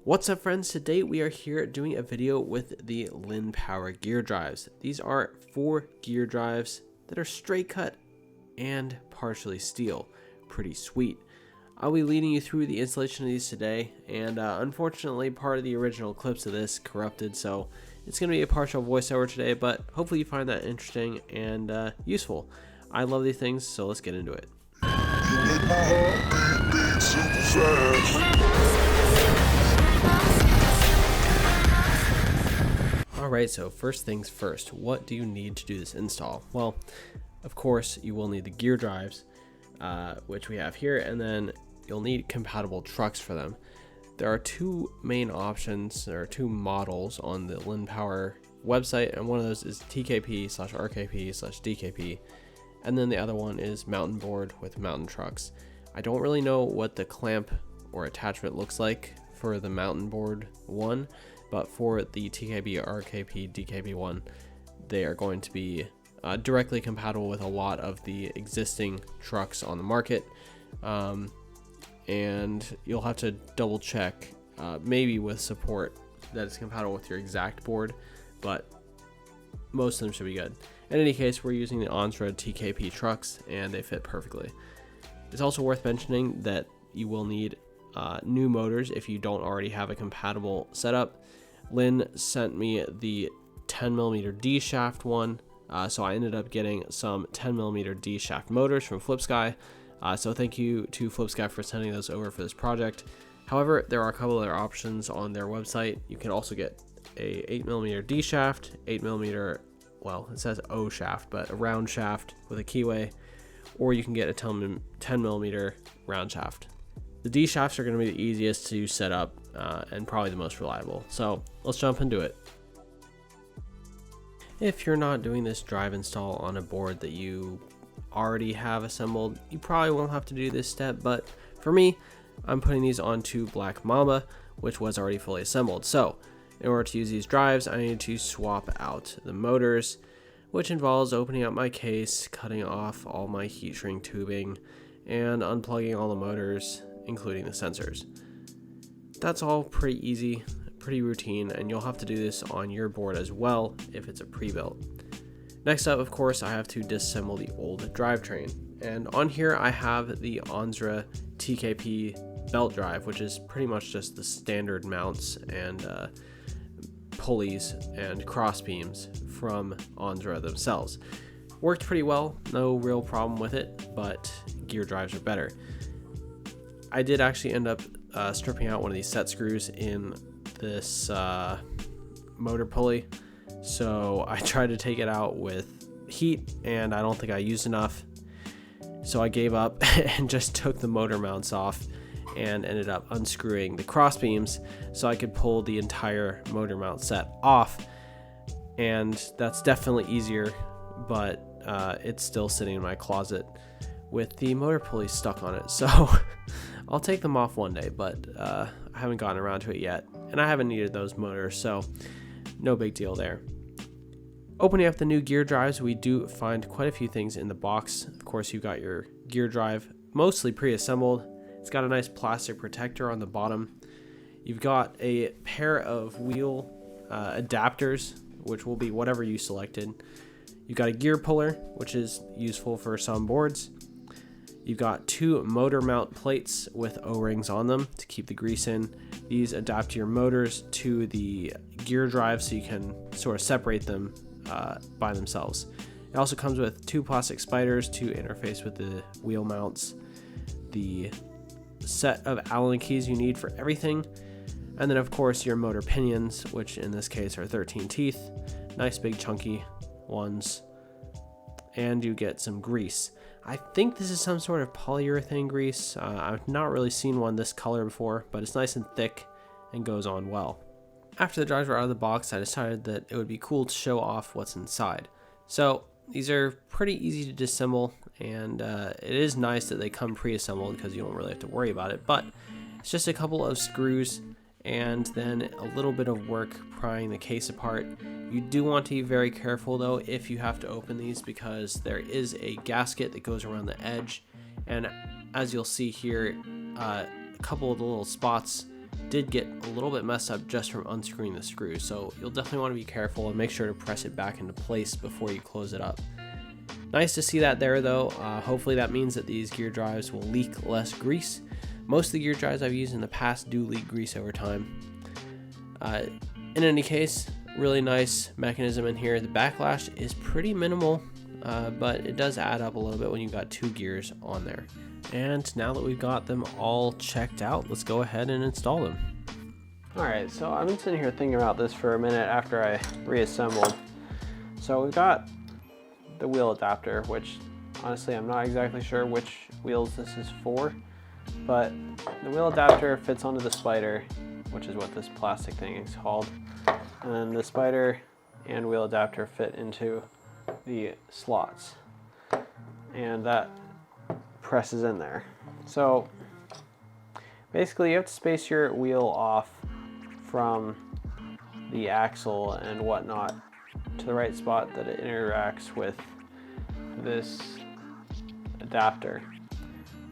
What's up, friends? Today we are here doing a video with the Linnpower gear drives. These are 4 gear drives that are straight cut and partially steel. Pretty sweet. I'll be leading you through the installation of these today, and unfortunately part of the original clips of this corrupted, so it's going to be a partial voiceover today, but hopefully you find that interesting and useful. I love these things, so let's get into it. Alright, so first things first, what do you need to do this install? Well, of course, you will need the gear drives, which we have here, and then you'll need compatible trucks for them. There are 2 main options, or 2 models on the Linnpower website, and one of those is TKP/RKP/DKP, and then the other one is mountain board with mountain trucks. I don't really know what the clamp or attachment looks like for the mountain board one, but for the TKP, RKP, DKP one, they are going to be directly compatible with a lot of the existing trucks on the market, and you'll have to double check, maybe with support, that it's compatible with your exact board, but most of them should be good. In any case, we're using the Onsra TKP trucks, and they fit perfectly. It's also worth mentioning that you will need new motors if you don't already have a compatible setup. Linn sent me the 10mm D shaft one, so I ended up getting some 10mm D shaft motors from Flipsky. So thank you to Flipsky for sending those over for this project. However, there are a couple other options on their website. You can also get a 8mm D shaft, 8mm, well, it says O shaft, but a round shaft with a keyway, or you can get a 10mm round shaft. The D shafts are going to be the easiest to set up and probably the most reliable. So let's jump into it. If you're not doing this drive install on a board that you already have assembled, you probably won't have to do this step, but for me, I'm putting these onto Black Mamba, which was already fully assembled. So in order to use these drives, I need to swap out the motors, which involves opening up my case, cutting off all my heat shrink tubing, and unplugging all the motors, including the sensors. That's all pretty easy, pretty routine, and you'll have to do this on your board as well if it's a pre-built. Next up, of course, I have to disassemble the old drivetrain, and on here I have the Onsra TKP belt drive, which is pretty much just the standard mounts and pulleys and crossbeams from Onsra themselves. Worked pretty well, no real problem with it, but gear drives are better. I did actually end up stripping out one of these set screws in this motor pulley, so I tried to take it out with heat, and I don't think I used enough, so I gave up and just took the motor mounts off and ended up unscrewing the crossbeams so I could pull the entire motor mount set off, and that's definitely easier, but it's still sitting in my closet with the motor pulley stuck on it, so I'll take them off one day, but I haven't gotten around to it yet, and I haven't needed those motors, so no big deal there. Opening up the new gear drives, we do find quite a few things in the box. Of course, you've got your gear drive mostly pre-assembled. It's got a nice plastic protector on the bottom. You've got a pair of wheel adapters, which will be whatever you selected. You've got a gear puller, which is useful for some boards. You've got 2 motor mount plates with O-rings on them to keep the grease in. These adapt your motors to the gear drive so you can sort of separate them by themselves. It also comes with 2 plastic spiders to interface with the wheel mounts, the set of Allen keys you need for everything, and then of course your motor pinions, which in this case are 13 teeth, nice big chunky ones, and you get some grease. I think this is some sort of polyurethane grease. I've not really seen one this color before, but it's nice and thick and goes on well. After the drives were out of the box, I decided that it would be cool to show off what's inside. So these are pretty easy to disassemble, and it is nice that they come pre-assembled because you don't really have to worry about it, but it's just a couple of screws and then a little bit of work prying the case apart. You do want to be very careful though if you have to open these, because there is a gasket that goes around the edge, and as you'll see here, a couple of the little spots did get a little bit messed up just from unscrewing the screws, so you'll definitely want to be careful and make sure to press it back into place before you close it up. Nice to see that there though. Hopefully that means that these gear drives will leak less grease. Most of the gear drives I've used in the past do leak grease over time. In any case, really nice mechanism in here. The backlash is pretty minimal, but it does add up a little bit when you've got 2 gears on there. And now that we've got them all checked out, let's go ahead and install them. Alright, so I've been sitting here thinking about this for a minute after I reassembled. So we've got the wheel adapter, which honestly I'm not exactly sure which wheels this is for, but the wheel adapter fits onto the spider, which is what this plastic thing is called, and the spider and wheel adapter fit into the slots, and that presses in there. So basically you have to space your wheel off from the axle and whatnot to the right spot that it interacts with this adapter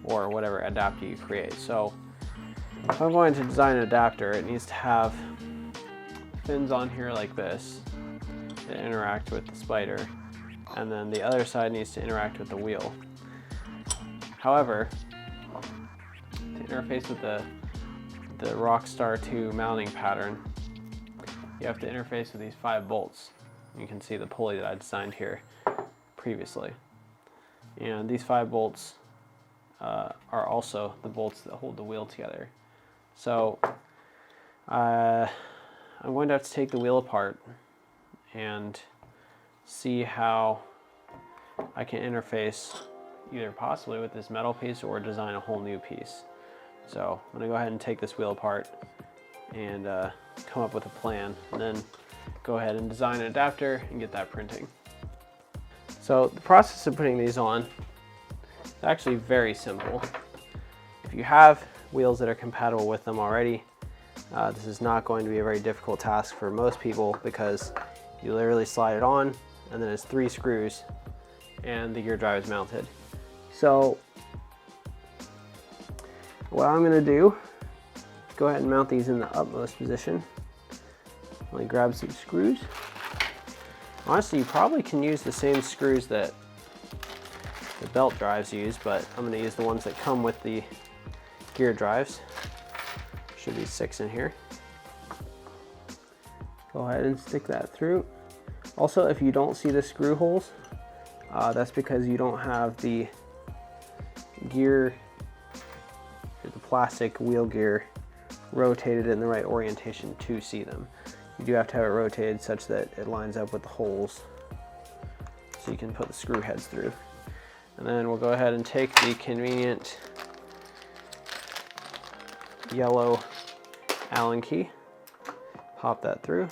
or whatever adapter you create. So if I'm going to design an adapter, it needs to have fins on here like this that interact with the spider, and then the other side needs to interact with the wheel. However, to interface with the Rockstar 2 mounting pattern, you have to interface with these 5 bolts. You can see the pulley that I designed here previously. And these 5 bolts are also the bolts that hold the wheel together. So I'm going to have to take the wheel apart and see how I can interface either possibly with this metal piece or design a whole new piece. So I'm going to go ahead and take this wheel apart and come up with a plan, and then go ahead and design an adapter and get that printing. So the process of putting these on is actually very simple. If you have wheels that are compatible with them already, this is not going to be a very difficult task for most people, because you literally slide it on and then it's 3 screws and the gear drive is mounted. So what I'm going to do is go ahead and mount these in the utmost position. Let me grab some screws. Honestly, you probably can use the same screws that the belt drives use, but I'm going to use the ones that come with the gear drives. Should be 6 in here. Go ahead and stick that through. Also, if you don't see the screw holes, that's because you don't have the gear, the plastic wheel gear, rotated in the right orientation to see them. You do have to have it rotated such that it lines up with the holes, so you can put the screw heads through. And then we'll go ahead and take the convenient yellow Allen key, pop that through,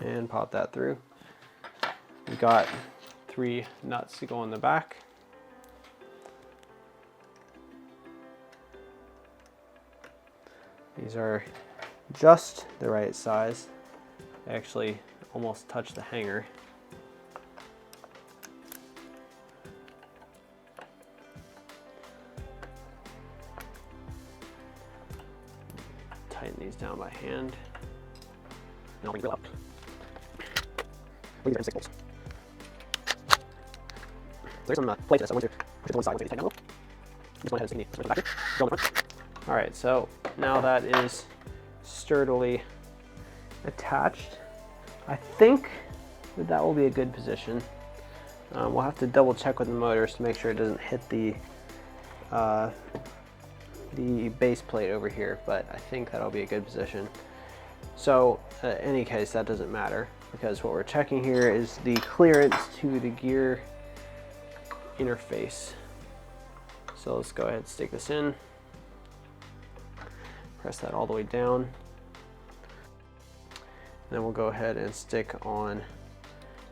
and pop that through. We've got 3 nuts to go in the back. These are just the right size. They actually almost touch the hanger. Tighten these down by hand. Now we grill up. These are 6 bolts. There's some play to this. I want to push it to one side, tighten a little. Just went ahead and stick the back. Go on the front. All right, so now that is sturdily attached, I think that will be a good position. We'll have to double check with the motors to make sure it doesn't hit the base plate over here, but I think that'll be a good position. So in any case, that doesn't matter, because what we're checking here is the clearance to the gear interface. So let's go ahead and stick this in. Press that all the way down. Then we'll go ahead and stick on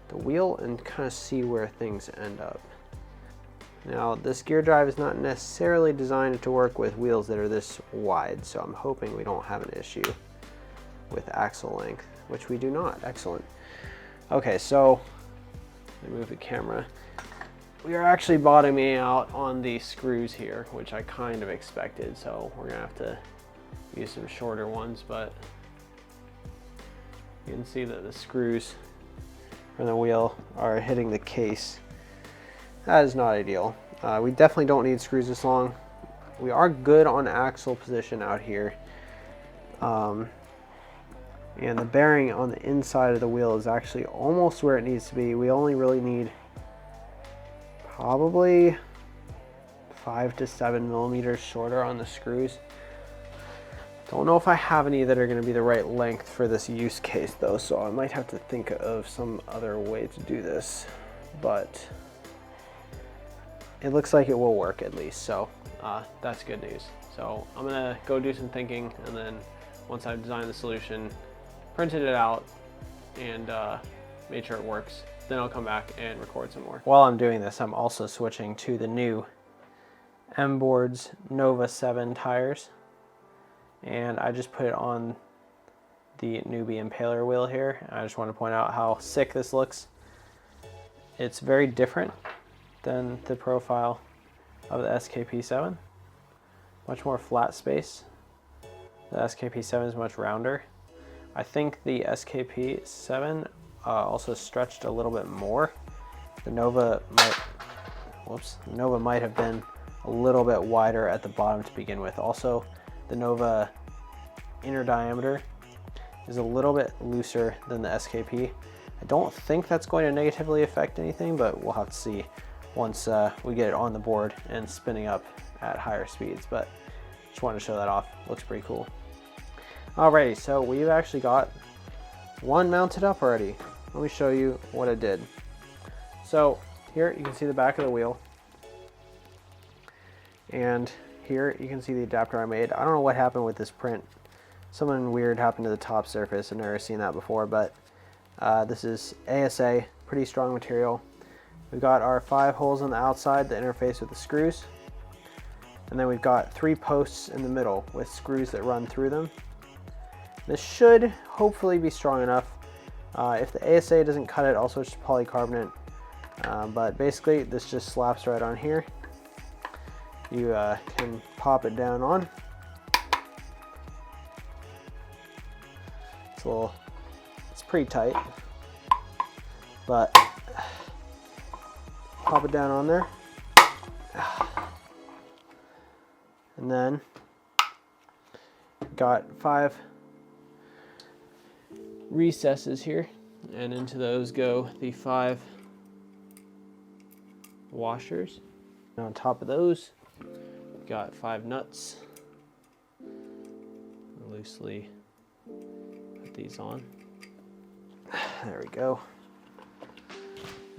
the wheel and kind of see where things end up. Now, this gear drive is not necessarily designed to work with wheels that are this wide, so I'm hoping we don't have an issue with axle length, which we do not. Excellent. Okay, so let me move the camera. We are actually bottoming out on the screws here, which I kind of expected, so we're gonna have to use some shorter ones, but you can see that the screws from the wheel are hitting the case. That is not ideal. We definitely don't need screws this long. We are good on axle position out here. And the bearing on the inside of the wheel is actually almost where it needs to be. We only really need probably 5 to 7 millimeters shorter on the screws. Don't know if I have any that are going to be the right length for this use case though, so I might have to think of some other way to do this, but it looks like it will work at least, so that's good news. So I'm gonna go do some thinking, and then once I've designed the solution, printed it out, and made sure it works, then I'll come back and record some more. While I'm doing this, I'm also switching to the new M-Boards Nova 7 tires, and I just put it on the Newbee Impaler wheel here. I just want to point out how sick this looks. It's very different than the profile of the SKP7. Much more flat space. The SKP7 is much rounder. I think the SKP7 also stretched a little bit more. The Nova might have been a little bit wider at the bottom to begin with. Also, the Nova inner diameter is a little bit looser than the SKP. I don't think that's going to negatively affect anything, but we'll have to see once we get it on the board and spinning up at higher speeds. But just wanted to show that off. Looks pretty cool. Alrighty, so we've actually got one mounted up already. Let me show you what I did. So here you can see the back of the wheel, and here you can see the adapter I made. I don't know what happened with this print. Something weird happened to the top surface. I've never seen that before, but this is ASA, pretty strong material. We've got our 5 holes on the outside that interface with the screws, and then we've got 3 posts in the middle with screws that run through them. This should hopefully be strong enough. If the ASA doesn't cut it, I'll switch to polycarbonate. But basically, this just slaps right on here. You can pop it down on. It's pretty tight, but pop it down on there. And then got 5 recesses here, and into those go the 5 washers. And on top of those, got 5 nuts. Loosely put these on. There we go.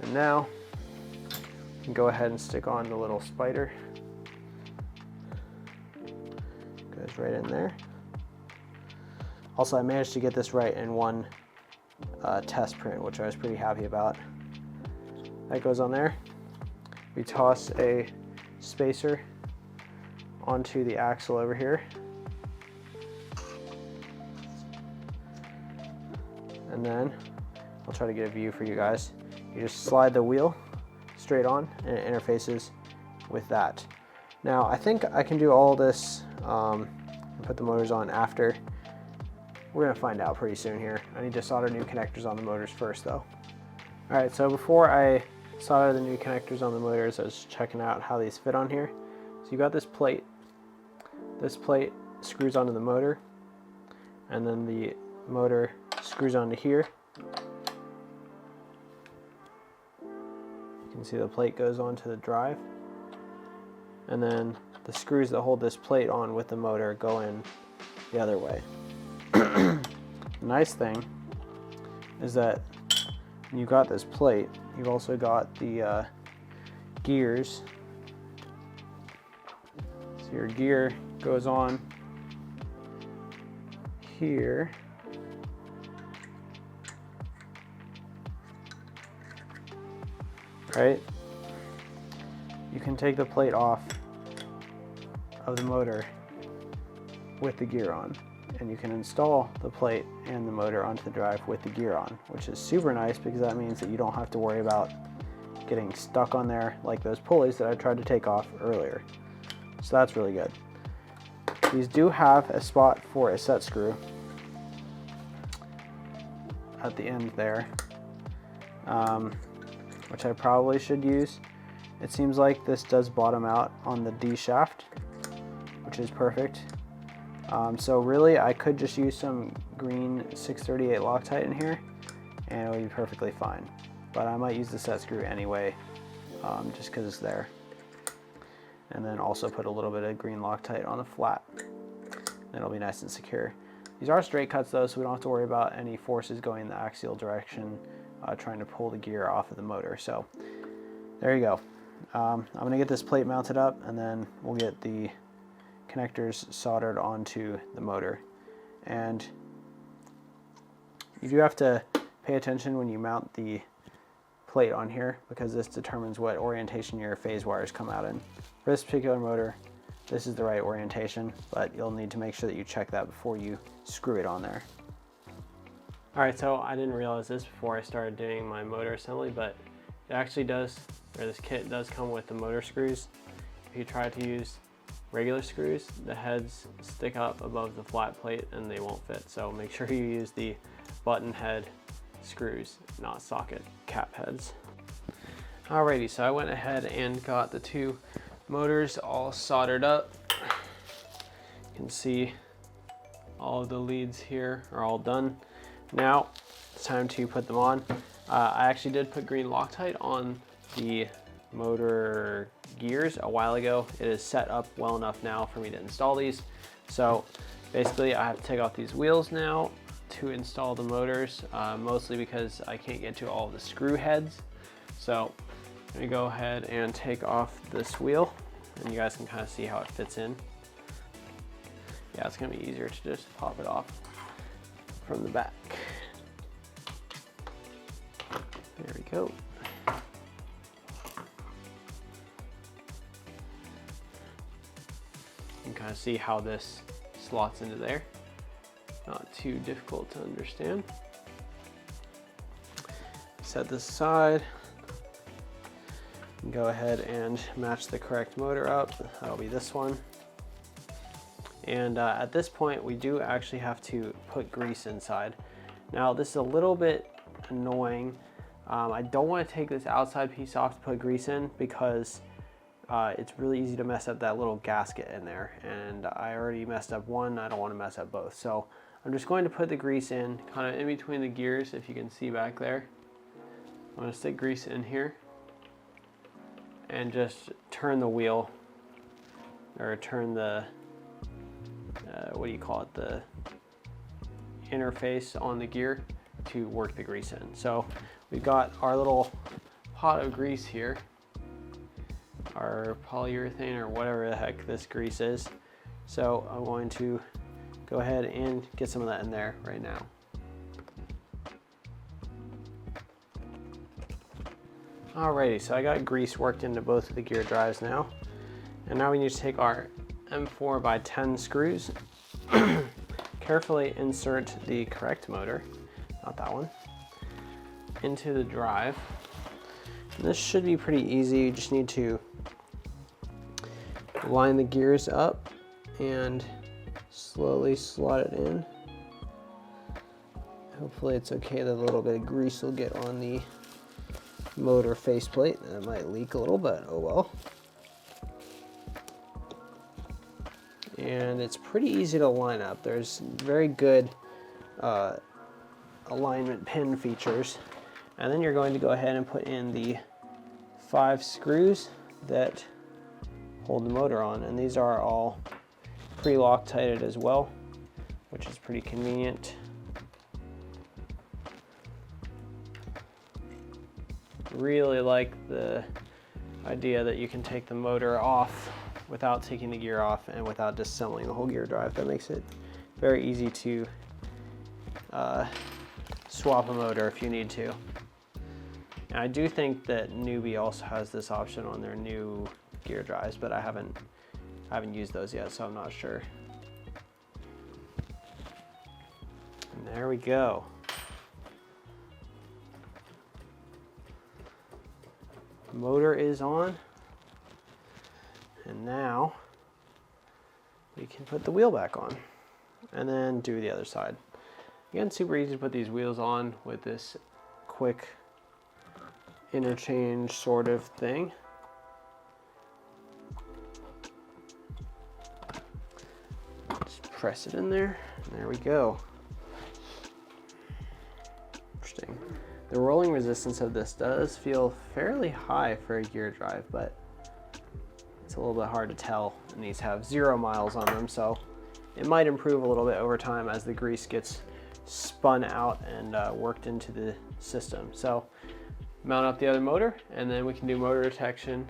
And now you can go ahead and stick on the little spider. Goes right in there. Also, I managed to get this right in one test print, which I was pretty happy about. That goes on there. We toss a spacer onto the axle over here. And then, I'll try to get a view for you guys. You just slide the wheel straight on, and it interfaces with that. Now, I think I can do all this and put the motors on after. We're gonna find out pretty soon here. I need to solder new connectors on the motors first though. All right, so before I solder the new connectors on the motors, I was checking out how these fit on here. So you got this plate. This plate screws onto the motor, and then the motor screws onto here. You can see the plate goes onto the drive, and then the screws that hold this plate on with the motor go in the other way. The nice thing is that when you got this plate, you've also got the gears. So your gear goes on here. Right? You can take the plate off of the motor with the gear on, and you can install the plate and the motor onto the drive with the gear on, which is super nice because that means that you don't have to worry about getting stuck on there like those pulleys that I tried to take off earlier. So that's really good. These do have a spot for a set screw at the end there, which I probably should use. It seems like this does bottom out on the D shaft, which is perfect. So really I could just use some green 638 Loctite in here and it would be perfectly fine. But I might use the set screw anyway, just because it's there. And then also put a little bit of green Loctite on the flat. And it'll be nice and secure. These are straight cuts though, so we don't have to worry about any forces going in the axial direction, trying to pull the gear off of the motor. So there you go. I'm gonna get this plate mounted up and then we'll get the connectors soldered onto the motor. And you do have to pay attention when you mount the plate on here, because this determines what orientation your phase wires come out in. For this particular motor, this is the right orientation, but you'll need to make sure that you check that before you screw it on there. All right, so I didn't realize this before I started doing my motor assembly, but it actually does, or this kit does come with the motor screws. If you try to use regular screws, the heads stick up above the flat plate and they won't fit. So make sure you use the button head screws, not socket cap heads. Alrighty, so I went ahead and got the two motors all soldered up. You can see all of the leads here are all done. Now it's time to put them on. I actually did put green Loctite on the motor gears a while ago. It is set up well enough now for me to install these. So basically I have to take off these wheels now to install the motors, mostly because I can't get to all the screw heads. So I'm gonna go ahead and take off this wheel and you guys can kind of see how it fits in. Yeah, it's gonna be easier to just pop it off from the back. There we go. You can kind of see how this slots into there. Not too difficult to understand. Set this aside. Go ahead and match the correct motor up. That'll be this one. And at this point, we do actually have to put grease inside. Now, this is a little bit annoying. I don't want to take this outside piece off to put grease in because it's really easy to mess up that little gasket in there. And I already messed up one. I don't want to mess up both. So I'm just going to put the grease in, kind of in between the gears, if you can see back there. I'm going to stick grease in here and just turn the wheel, or turn the, what do you call it, the interface on the gear to work the grease in. So we've got our little pot of grease here, our polyurethane or whatever the heck this grease is. So I'm going to go ahead and get some of that in there right now. Alrighty, so I got grease worked into both of the gear drives now. And now we need to take our M4x10 screws, carefully insert the correct motor, not that one, into the drive. And this should be pretty easy. You just need to line the gears up and slowly slot it in. Hopefully it's okay that a little bit of grease will get on the motor faceplate. It might leak a little, but oh well. And it's pretty easy to line up. There's very good alignment pin features. And then you're going to go ahead and put in the 5 screws that hold the motor on. And these are all pre-Loctited as well, which is pretty convenient. Really like the idea that you can take the motor off without taking the gear off and without disassembling the whole gear drive. That makes it very easy to swap a motor if you need to. And I do think that Newbee also has this option on their new gear drives, but I haven't used those yet, so I'm not sure. And there we go. Motor is on, and now we can put the wheel back on and then do the other side. Again, super easy to put these wheels on with this quick interchange sort of thing. Just press it in there, and there we go. Interesting. The rolling resistance of this does feel fairly high for a gear drive, but it's a little bit hard to tell, and these have 0 miles on them, so it might improve a little bit over time as the grease gets spun out and worked into the system. So mount up the other motor, and then we can do motor detection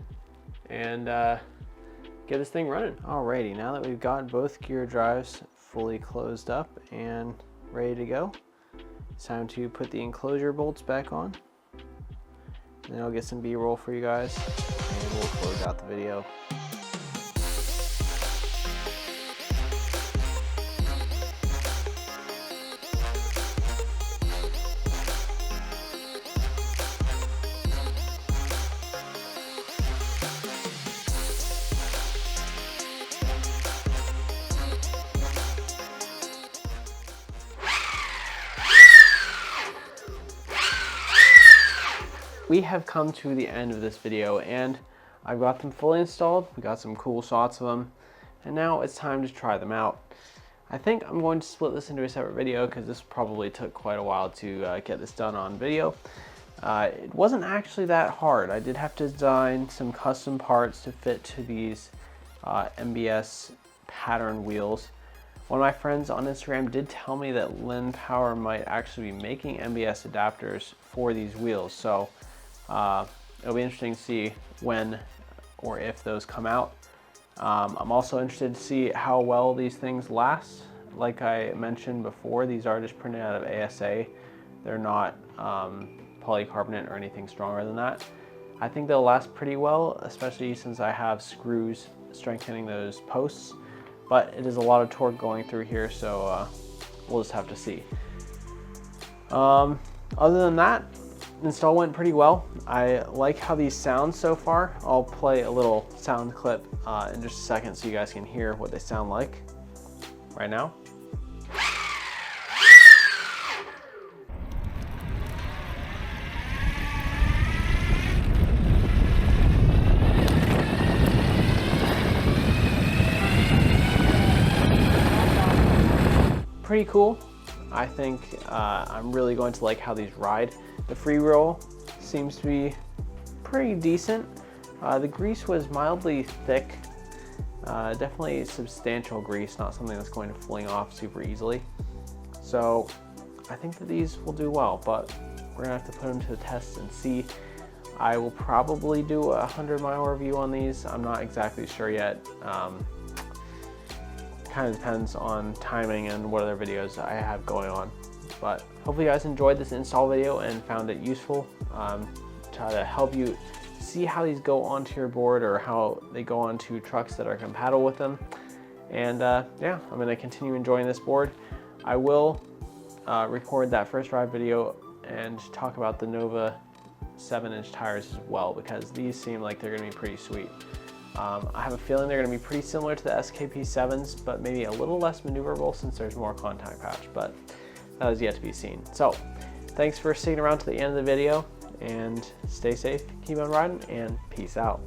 and get this thing running. Alrighty, now that we've got both gear drives fully closed up and ready to go, it's time to put the enclosure bolts back on. And then I'll get some B-roll for you guys, and we'll close out the video. We have come to the end of this video, and I've got them fully installed. We got some cool shots of them, and now it's time to try them out. I think I'm going to split this into a separate video because this probably took quite a while to get this done on video. It wasn't actually that hard. I did have to design some custom parts to fit to these MBS pattern wheels. One of my friends on Instagram did tell me that Linnpower might actually be making MBS adapters for these wheels, so it'll be interesting to see when or if those come out. I'm also interested to see how well these things last. Like I mentioned before, these are just printed out of ASA. They're not polycarbonate or anything stronger than that. I think they'll last pretty well, especially since I have screws strengthening those posts, but it is a lot of torque going through here, so we'll just have to see. Other than that, install went pretty well. I like how these sound so far. I'll play a little sound clip in just a second so you guys can hear what they sound like right now. Pretty cool. I think I'm really going to like how these ride. The free roll seems to be pretty decent. The grease was mildly thick, definitely substantial grease, not something that's going to fling off super easily. So I think that these will do well, but we're gonna have to put them to the test and see. I will probably do a 100-mile review on these. I'm not exactly sure yet. Kind of depends on timing and what other videos I have going on. But hopefully you guys enjoyed this install video and found it useful. Try to help you see how these go onto your board or how they go onto trucks that are compatible with them. And yeah, I'm going to continue enjoying this board. I will record that first ride video and talk about the Nova 7-inch tires as well, because these seem like they're going to be pretty sweet. I have a feeling they're going to be pretty similar to the SKP 7s, but maybe a little less maneuverable since there's more contact patch, but that is yet to be seen. So thanks for sticking around to the end of the video, and stay safe, keep on riding, and peace out.